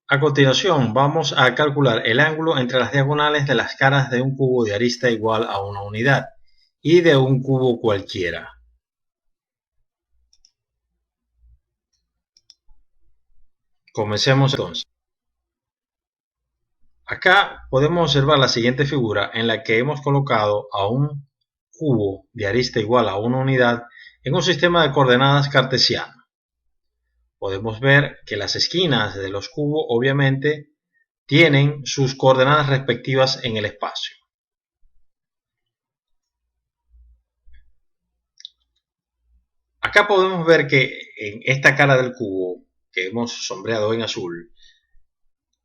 A continuación, vamos a calcular el ángulo entre las diagonales de las caras de un cubo de arista igual a una unidad y de un cubo cualquiera. Comencemos entonces. Acá podemos observar la siguiente figura en la que hemos colocado a un cubo de arista igual a una unidad en un sistema de coordenadas cartesiano. Podemos ver que las esquinas de los cubos obviamente tienen sus coordenadas respectivas en el espacio. Acá podemos ver que en esta cara del cubo que hemos sombreado en azul,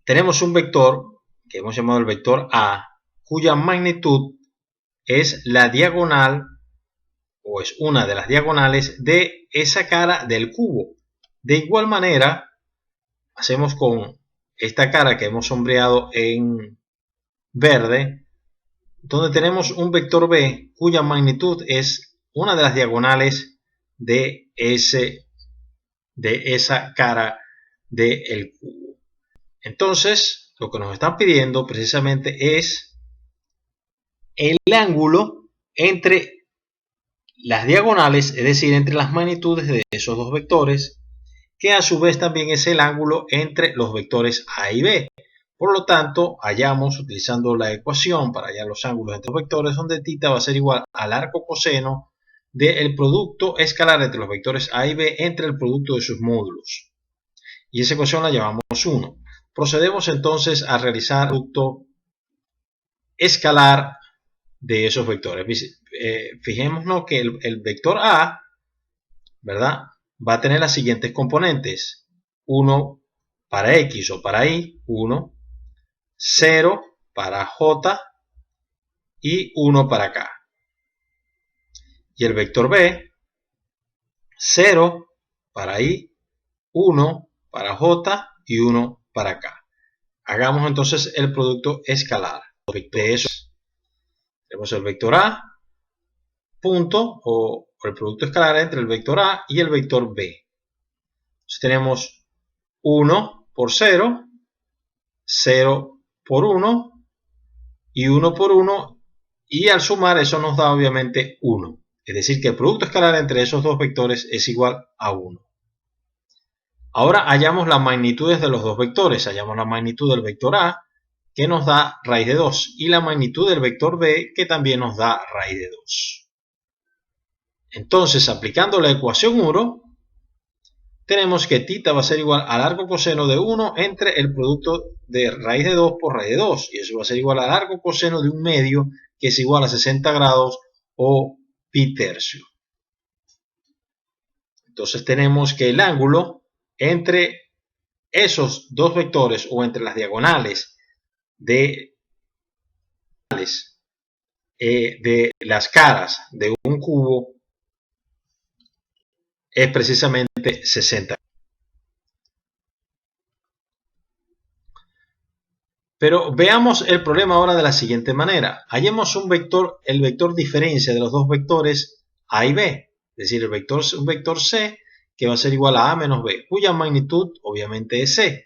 tenemos un vector que hemos llamado el vector A, cuya magnitud es la diagonal o es una de las diagonales de esa cara del cubo. De igual manera, hacemos con esta cara que hemos sombreado en verde, donde tenemos un vector B cuya magnitud es una de las diagonales de esa cara del cubo. Entonces, lo que nos están pidiendo precisamente es el ángulo entre las diagonales, es decir, entre las magnitudes de esos dos vectores, que a su vez también es el ángulo entre los vectores A y B. Por lo tanto, hallamos, utilizando la ecuación para hallar los ángulos entre los vectores, donde θ va a ser igual al arco coseno del producto escalar entre los vectores A y B entre el producto de sus módulos. Y esa ecuación la llamamos 1. Procedemos entonces a realizar el producto escalar de esos vectores. Fijémonos que el vector A, ¿verdad?, va a tener las siguientes componentes: 1 para X o para Y, 1, 0 para J y 1 para K. Y el vector B, 0 para Y, 1 para J y 1 para K. Hagamos entonces el producto escalar de esos. Tenemos el vector A, punto, o el producto escalar entre el vector A y el vector B. Entonces tenemos 1 por 0, 0 por 1 y 1 por 1, y al sumar eso nos da obviamente 1. Es decir, que el producto escalar entre esos dos vectores es igual a 1. Ahora hallamos las magnitudes de los dos vectores. Hallamos la magnitud del vector A, que nos da raíz de 2, y la magnitud del vector B, que también nos da raíz de 2. Entonces, aplicando la ecuación 1, tenemos que θ va a ser igual al arco coseno de 1 entre el producto de raíz de 2 por raíz de 2. Y eso va a ser igual al arco coseno de un medio, que es igual a 60 grados o pi tercio. Entonces tenemos que el ángulo entre esos dos vectores, o entre las diagonales de las caras de un cubo, es precisamente 60. Pero veamos el problema ahora de la siguiente manera. Hallemos un vector, el vector diferencia de los dos vectores A y B. Es decir, un vector C, que va a ser igual a A menos B, cuya magnitud obviamente es C,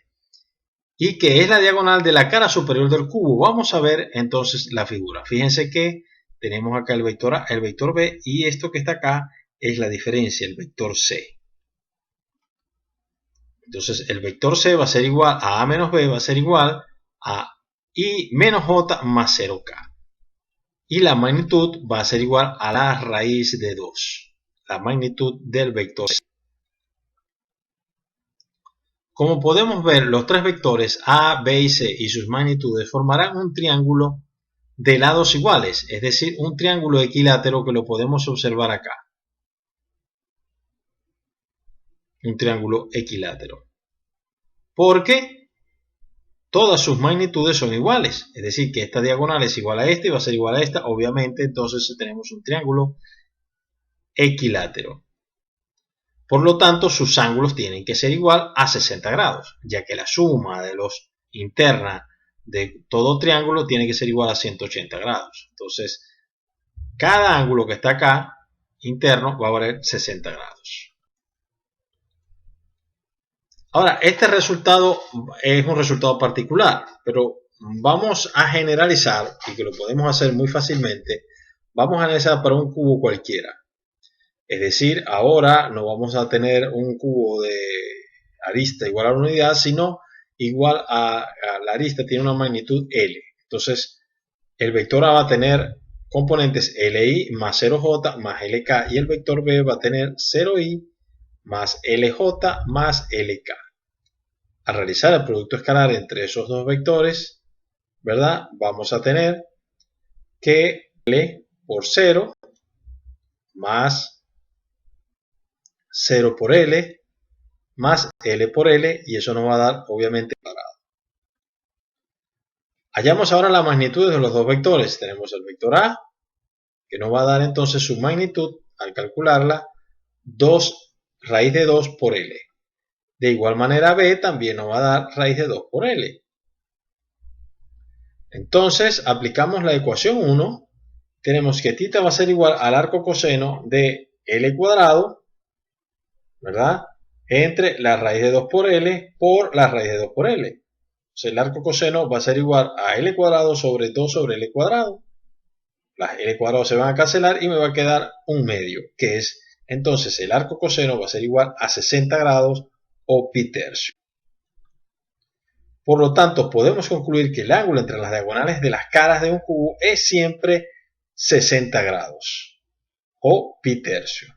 y que es la diagonal de la cara superior del cubo. Vamos a ver entonces la figura. Fíjense que tenemos acá el vector A, el vector B, y esto que está acá es la diferencia, el vector C. Entonces el vector C va a ser igual a A menos B, va a ser igual a I menos J más 0K. Y la magnitud va a ser igual a la raíz de 2. La magnitud del vector C. Como podemos ver, los tres vectores A, B y C y sus magnitudes formarán un triángulo de lados iguales, es decir, un triángulo equilátero, que lo podemos observar acá. Un triángulo equilátero. Porque todas sus magnitudes son iguales, es decir, que esta diagonal es igual a esta y va a ser igual a esta, obviamente. Entonces tenemos un triángulo equilátero. Por lo tanto, sus ángulos tienen que ser igual a 60 grados, ya que la suma de los interna de todo triángulo tiene que ser igual a 180 grados. Entonces, cada ángulo que está acá, interno, va a valer 60 grados. Ahora, este resultado es un resultado particular, pero vamos a generalizar, y que lo podemos hacer muy fácilmente, vamos a generalizar para un cubo cualquiera. Es decir, ahora no vamos a tener un cubo de arista igual a la unidad, sino igual a la arista tiene una magnitud L. Entonces, el vector A va a tener componentes Li más 0J más Lk, y el vector B va a tener 0i más Lj más Lk. Al realizar el producto escalar entre esos dos vectores, ¿verdad? Vamos a tener que L por 0 más 0 por L más L por L, y eso nos va a dar obviamente cuadrado. Hallamos ahora la magnitud de los dos vectores. Tenemos el vector A, que nos va a dar entonces su magnitud, al calcularla, 2 raíz de 2 por L. De igual manera B también nos va a dar raíz de 2 por L. Entonces aplicamos la ecuación 1. Tenemos que θ va a ser igual al arco coseno de L cuadrado, ¿verdad? Entre la raíz de 2 por L por la raíz de 2 por L. Entonces el arco coseno va a ser igual a L cuadrado sobre 2 sobre L cuadrado. Las L cuadrado se van a cancelar y me va a quedar un medio, que es, entonces el arco coseno va a ser igual a 60 grados o pi tercio. Por lo tanto, podemos concluir que el ángulo entre las diagonales de las caras de un cubo es siempre 60 grados o pi tercio.